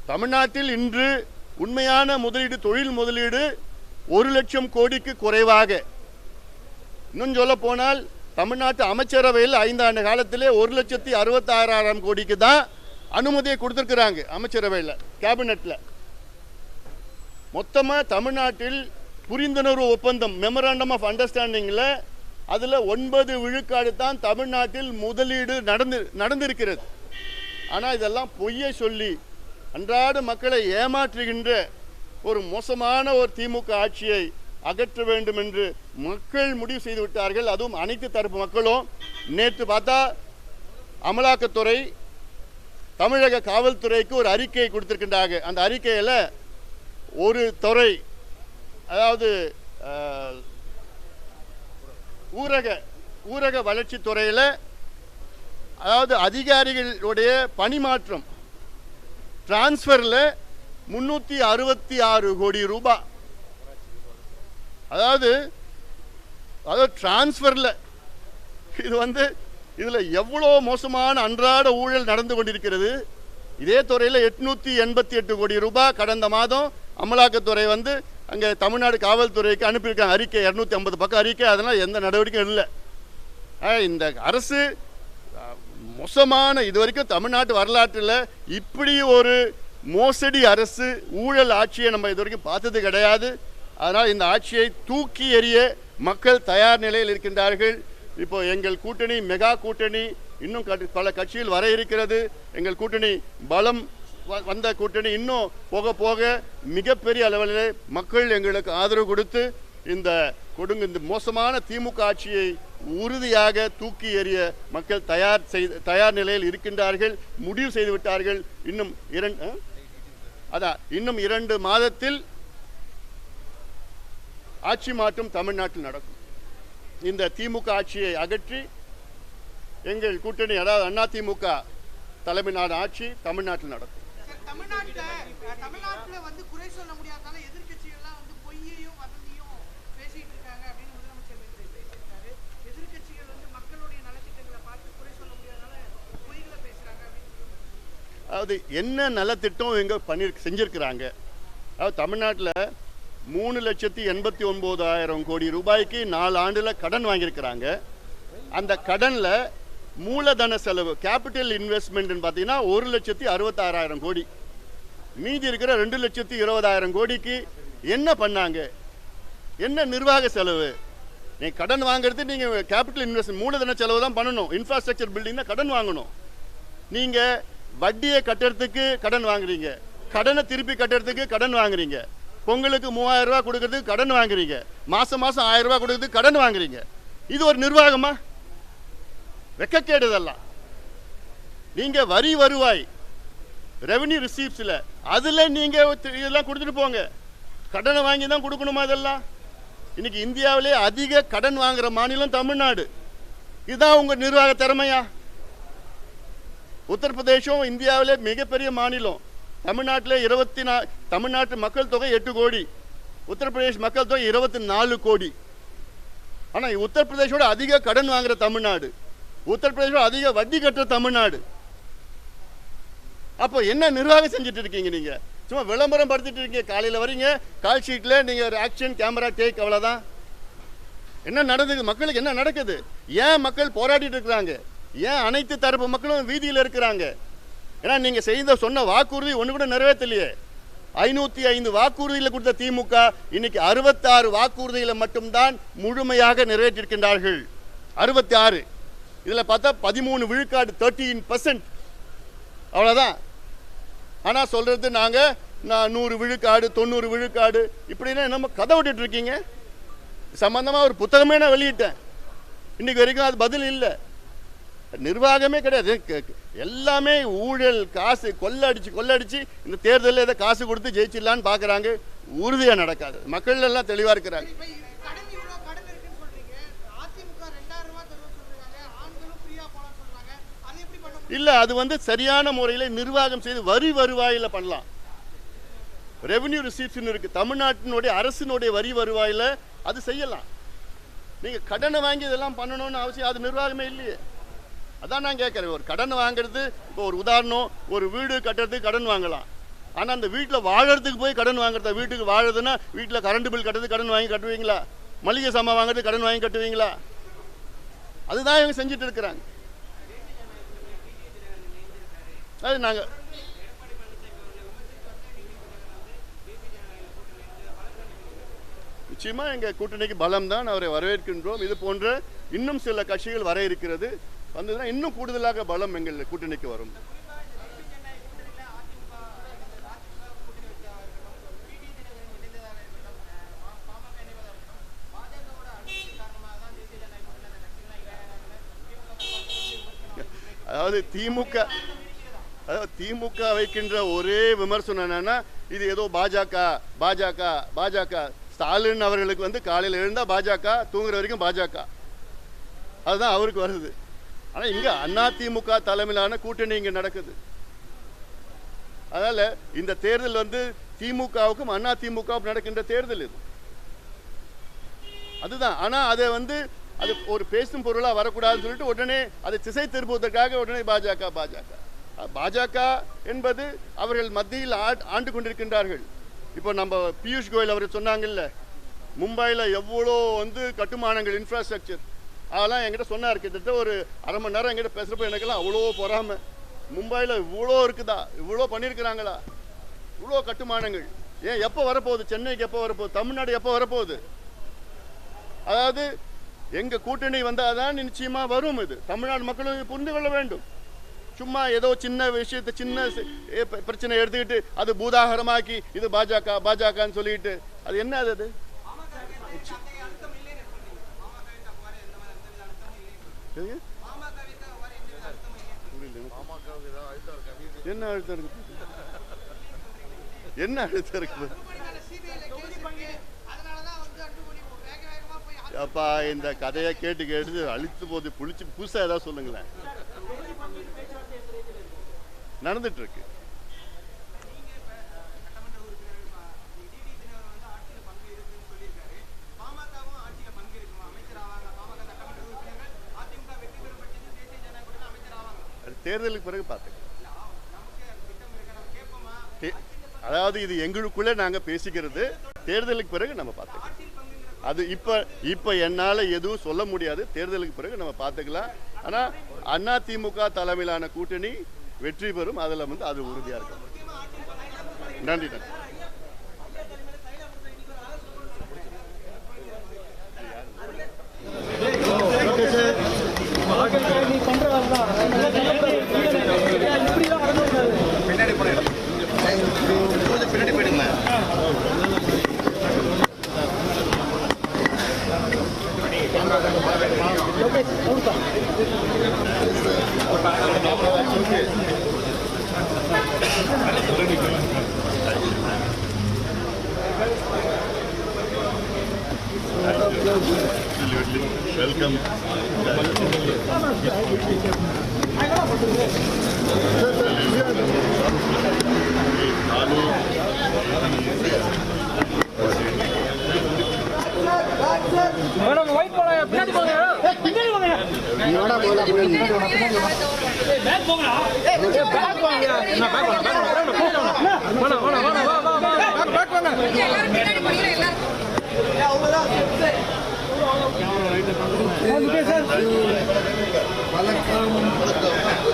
தமிழ்நாட்டில் இன்று உண்மையான முதலீடு, தொழில் முதலீடு 1 லட்சம் கோடிக்கு குறைவாக. இன்னும் சொல்ல போனால் தமிழ்நாட்டு அமைச்சரவையில் 5 ஆண்டு காலத்திலே 1,66,000 கோடிக்கு தான் அனுமதியை கொடுத்துருக்குறாங்க. அமைச்சரவையில், கேபினெட்டில் மொத்தமாக தமிழ்நாட்டில் புரிந்துணர்வு ஒப்பந்தம், மெமராண்டம் ஆஃப் அண்டர்ஸ்டாண்டிங்கில் அதில் 9 விழுக்காடு தான் தமிழ்நாட்டில் முதலீடு நடந்திருக்கிறது. ஆனால் இதெல்லாம் பொய்யை சொல்லி அன்றாட மக்களை ஏமாற்றுகின்ற ஒரு மோசமான ஒரு திமுக ஆட்சியை அகற்ற வேண்டும் என்று மக்கள் முடிவு செய்து விட்டார்கள். அதுவும் அனைத்து தரப்பு மக்களும். நேற்று பார்த்தா அமலாக்கத்துறை தமிழக காவல்துறைக்கு ஒரு அறிக்கை கொடுத்திருக்கின்றாங்க. அந்த அறிக்கையில் ஒரு துறை, அதாவது ஊரக வளர்ச்சி துறையில், அதாவது அதிகாரிகளுடைய பணிமாற்றம் டிரான்ஸ்ஃபரில் 366 கோடி ரூபாய். அதாவது டிரான்ஸ்ஃபரில் இது இதில் எவ்வளோ மோசமான அன்றாட ஊழல் நடந்து கொண்டிருக்கிறது. இதே துறையில் 888 கோடி ரூபாய் கடந்த மாதம் அமலாக்கத்துறை அங்கே தமிழ்நாடு காவல்துறைக்கு அனுப்பியிருக்காங்க. அறிக்கை 250 பக்கம் அறிக்கை. அதனால் எந்த நடவடிக்கையும் இல்லை. இந்த அரசு மோசமான, இதுவரைக்கும் தமிழ்நாட்டு வரலாற்றில் இப்படி ஒரு மோசடி அரசு, ஊழல் ஆட்சியை நம்ம இதுவரைக்கும் பார்த்தது கிடையாது. அதனால் இந்த ஆட்சியை தூக்கி எறிய மக்கள் தயார் நிலையில் இருக்கின்றார்கள். இப்போ எங்கள் கூட்டணி, மெகா கூட்டணி, இன்னும் பல கட்சிகள் வர இருக்கிறது. எங்கள் கூட்டணி பலம் வந்த கூட்டணி இன்னும் போக போக மிகப்பெரிய அளவில் மக்கள் எங்களுக்கு ஆதரவு கொடுத்து இந்த மோசமான திமுக ஆட்சியை உறுதியாக தூக்கி எறிய மக்கள் தயார் நிலையில் இருக்கின்றார்கள். முடிவு செய்து விட்டார்கள். இன்னும் 2 மாதத்தில் ஆட்சி மாற்றம் தமிழ்நாட்டில் நடக்கும். இந்த திமுக ஆட்சியை அகற்றி எங்கள் கூட்டணி, அதாவது அதிமுக தலைமையிலான ஆட்சி தமிழ்நாட்டில் நடக்கும். தமிழ்நாட்டில் குறை சொல்ல முடியாதால எதிர்க்கட்சிகள்லாம் பொய்யையும் வதந்தியும் பேசிட்டு இருக்காங்க அப்படின்னு முதலமைச்சர் பேசியிருக்காரு. எதிர்க்கட்சிகள் மக்களுடைய நலத்திட்டங்களை பார்த்து குறை சொல்ல முடியாதால பொய்களை பேசுறாங்க அப்படின்னு. அதாவது என்ன நலத்திட்டம் எங்க செஞ்சிருக்கிறாங்க. அதாவது தமிழ்நாட்டில் 3,89,000 கோடி ரூபாய்க்கு 4 ஆண்டுல கடன் வாங்கியிருக்கிறாங்க. அந்த கடனில் மூலதன செலவு, கேபிட்டல் இன்வெஸ்ட்மெண்ட் பார்த்தீங்கன்னா 1,66,000 கோடி. மீதி இருக்கிற 2,20,000 கோடிக்கு என்ன பண்ணாங்க? என்ன நிர்வாக செலவு? நீங்கள் கடன் வாங்குறது, நீங்கள் கேபிட்டல் இன்வெஸ்ட்மெண்ட் மூலதன செலவு தான் பண்ணணும். இன்ஃப்ராஸ்ட்ரக்சர் பில்டிங்னா கடன் வாங்கணும். நீங்கள் வட்டியை கட்டுறதுக்கு கடன் வாங்குறீங்க, கடனை திருப்பி கட்டுறதுக்கு கடன் வாங்குறீங்க, பொங்கலுக்கு 3,000 ரூபா கொடுக்கறதுக்கு கடன் வாங்குறீங்க, மாதம் 1,000 ரூபா கொடுக்கறதுக்கு கடன் வாங்குறீங்க. இது ஒரு நிர்வாகமா? வெக்கக்கேடு இதெல்லாம். நீங்க வரி வருவாய், ரெவன்யூ ரிசீப்ஸ்ல அதுல நீங்க இதெல்லாம் கொடுத்துட்டு போங்க. கடனை வாங்கி தான் கொடுக்கணுமா இதெல்லாம்? இன்னைக்கு இந்தியாவிலே அதிக கடன் வாங்குற மாநிலம் தமிழ்நாடு. இதுதான் உங்க நிர்வாக திறமையா? உத்தரப்பிரதேசம் இந்தியாவிலே மிகப்பெரிய மாநிலம். தமிழ்நாட்டில் தமிழ்நாட்டு மக்கள் தொகை 8 கோடி, உத்தரப்பிரதேஷ் மக்கள் தொகை 24 கோடி. ஆனால் உத்தரப்பிரதேசோட அதிக கடன் வாங்குற தமிழ்நாடு, உத்தரப்பிரதேசோட அதிக வட்டி கட்டுற தமிழ்நாடு. அப்போ என்ன நிர்வாகம் செஞ்சுட்டு இருக்கீங்க? நீங்க சும்மா விளம்பரம் படுத்திட்டு இருக்கீங்க. காலையில் வரீங்க, கால் ஷீட்ல நீங்க ஆக்ஷன், கேமரா டேக், அவ்வளோதான். என்ன நடந்தது? மக்களுக்கு என்ன நடக்குது? ஏன் மக்கள் போராடிட்டு இருக்கிறாங்க? ஏன் அனைத்து தரப்பு மக்களும் வீதியில் இருக்கிறாங்க? ஏன்னா நீங்க சொன்ன வாக்குறுதி ஒன்று கூட நிறைவேற்றலையே. 505 வாக்குறுதியில் கொடுத்த திமுக இன்னைக்கு 66 வாக்குறுதிகளை மட்டும்தான் முழுமையாக நிறைவேற்றிருக்கின்றார்கள். 66. இதுல பார்த்தா 13 விழுக்காடு, 13%. அவ்வளவுதான். ஆனா சொல்றது நாங்க 100 விழுக்காடு, 90 விழுக்காடு, இப்படின்னா நம்ம கதை விட்டுட்டு இருக்கீங்க. சம்பந்தமா ஒரு புத்தகமே நான் வெளியிட்டேன். இன்னைக்கு வரைக்கும் அது பதில் இல்லை. நிர்வாகமே கிடையாது. எல்லாமே ஊழல், காசு, கொள்ளடிச்சு இந்த தேர்தலில் ஏதோ காசு கொடுத்து ஜெயிச்சிடலான்னு பார்க்குறாங்க. உறுதியாக நடக்காது. மக்கள் எல்லாம் தெளிவாக இருக்கிறாங்க. இல்லை, அது சரியான முறையில் நிர்வாகம் செய்து வரி வருவாயில் பண்ணலாம். ரெவன்யூ ரிசீப்ட்ஸ் இருக்கு தமிழ்நாட்டினுடைய அரசினுடைய வரி வருவாயில், அது செய்யலாம். நீங்கள் கடனை வாங்கி இதெல்லாம் பண்ணணும்னு அவசியம் அது நிர்வாகமே இல்லையே. அதான் நான் கேட்குறேன். ஒரு கடன் வாங்குறது, இப்போ ஒரு உதாரணம், ஒரு வீடு கட்டுறதுக்கு கடன் வாங்கலாம். ஆனால் அந்த வீட்டில் வாழறதுக்கு போய் கடன் வாங்குறதா? வீட்டுக்கு வாழுதுன்னா வீட்டில் கரண்ட் பில் கட்டுறது கடன் வாங்கி கட்டுவீங்களா? மளிகை சாமான் வாங்குறது கடன் வாங்கி கட்டுவீங்களா? அதுதான் இவங்க செஞ்சுட்டு இருக்கிறாங்க. அது நாங்கள் நிச்சயமா எங்கள் கூட்டணிக்கு பலம் தான், அவரை வரவேற்கின்றோம். இது போன்ற இன்னும் சில கட்சிகள் வர இருக்கிறது. வந்ததுன்னா இன்னும் கூடுதலாக பலம் எங்கள் கூட்டணிக்கு வரும். அதாவது திமுக வைக்கின்ற ஒரே விமர்சனம் என்னன்னா, இது ஏதோ பாஜக ஸ்டாலின் அவர்களுக்கு வந்து காலையில் எழுந்தா பாஜக, தூங்குற வரைக்கும் பாஜக, அதுதான் அவருக்கு வருது. ஆனால் இங்கே அதிமுக தலைமையிலான கூட்டணி இங்கே நடக்குது. அதனால இந்த தேர்தல் வந்து திமுகவுக்கும் அதிமுகவுக்கும் நடக்கின்ற தேர்தல் இது. அதுதான். ஆனால் அதை வந்து அது ஒரு பேசும் பொருளாக வரக்கூடாதுன்னு சொல்லிட்டு உடனே அதை திசை திருப்புவதற்காக உடனே பாஜக என்பது அவர்கள் மத்தியில் ஆண்டு கொண்டிருக்கின்றார்கள். இப்போ நம்ம பியூஷ் கோயல் அவர் சொன்னாங்கல்ல, மும்பையில் எவ்வளோ வந்து கட்டுமானங்கள் இன்ஃப்ராஸ்ட்ரக்சர் அதெல்லாம் என்கிட்ட சொன்னார். கிட்டத்தட்ட ஒரு அரை மணி நேரம் என்கிட்ட பேசுகிறப்ப எனக்கெல்லாம் அவ்வளோ பொறாமை. மும்பையில் இவ்வளோ இருக்குதா, இவ்வளோ பண்ணியிருக்கிறாங்களா, இவ்வளோ கட்டுமானங்கள். ஏன் எப்போ வரப்போகுது? சென்னைக்கு எப்போ வரப்போகுது? தமிழ்நாடு எப்போ வரப்போகுது? அதாவது எங்கள் கூட்டணி வந்தால் தான் நிச்சயமாக வரும். இது தமிழ்நாடு மக்களும் புரிந்து கொள்ள வேண்டும். சும்மா ஏதோ சின்ன விஷயத்தை சின்ன பிரச்சனை எடுத்துக்கிட்டு அது பூதாகரமாக்கி இது பாஜகன்னு சொல்லிட்டு அது என்ன? அது என்ன அழுத்தம் இருக்குது? என்ன அழுத்தம் இருக்குது? அப்பா இந்த கதையை கேட்டு கேட்டு அழித்து போது புளிச்சு புதுசாக ஏதாவது சொல்லுங்களேன். நடந்துட்டு இருக்கு. தேர்தலுக்கு பிறகு பார்த்துக்கலாம். அதாவது இது எங்களுக்குள்ளே நாங்கள் பேசிக்கிறது. தேர்தலுக்கு பிறகு நம்ம பார்த்துக்கலாம். அது இப்ப என்னால் எதுவும் சொல்ல முடியாது. தேர்தலுக்கு பிறகு நம்ம பார்த்துக்கலாம். ஆனால் அதிமுக தலைமையிலான கூட்டணி வெற்றி பெறும். அதில் வந்து அது உறுதியாக இருக்கும். நன்றி. பின்னாடி போயிடுங்க. Welcome. மேடம் ஒயிட் போங்க பின்னாடி போங்க பின்னாடி போங்க நீடா போடா பின்னாடி பேக் போங்கடா பேக் போங்க நான் பேக் போங்க வா பேக் போங்க எல்லாரும் பின்னாடி போங்க எல்லாரும் அவ்வளவுதான் கேமரா ரைட் சார் வணக்கம்